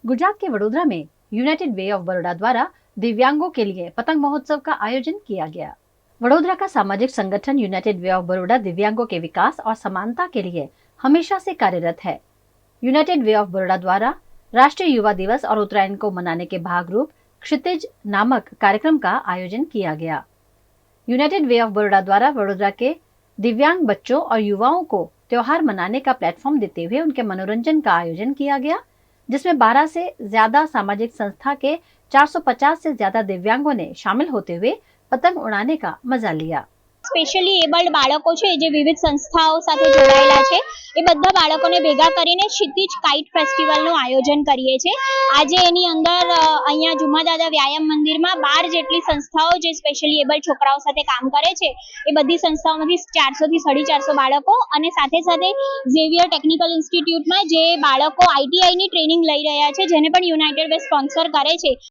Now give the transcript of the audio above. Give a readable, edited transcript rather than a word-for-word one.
गुजरात के वडोदरा में United way of Baroda द्वारा दिव्यांगों के लिए पतंग महोत्सव का आयोजन किया गया। वडोदरा का सामाजिक संगठन यूनाइटेड वे ऑफ बड़ौदा दिव्यांगों के विकास और समानता के लिए हमेशा से कार्यरत है। यूनाइटेड वे ऑफ बड़ौदा द्वारा राष्ट्रीय युवा दिवस और उत्तरायण को मनाने के भागरूप क्षितिज नामक कार्यक्रम का आयोजन किया गया। यूनाइटेड वे ऑफ बड़ौदा द्वारा वडोदरा के दिव्यांग बच्चों और युवाओं को त्योहार मनाने का प्लेटफॉर्म देते हुए उनके मनोरंजन का आयोजन किया गया, जिसमें 12 से ज्यादा सामाजिक संस्था के 450 से ज्यादा दिव्यांगों ने शामिल होते हुए पतंग उड़ाने का मजा लिया। स्पेशली एबल्ड बाळको छे जे विविध संस्थाओं साथे जोड़ायेला छे ए बधा बाळकोने भेगा करीने क्षितिज काइट फेस्टिवलनुं आयोजन करीए छे। आजे एनी अंदर अहींया जुमादादा व्यायाम मंदिरमां 12 जेटली संस्थाओं जे स्पेशली एबल्ड छोकराओ साथे काम करे छे ए बधी संस्थाओमांथी 400 થી 450 बाळको अने साथे साथे झेवियर टेक्निकल इंस्टिट्यूटमां जे बाळको आईटीआई नी ट्रेनिंग लई रह्या छे जेने पण युनाइटेड वे स्पोन्सर करे छे।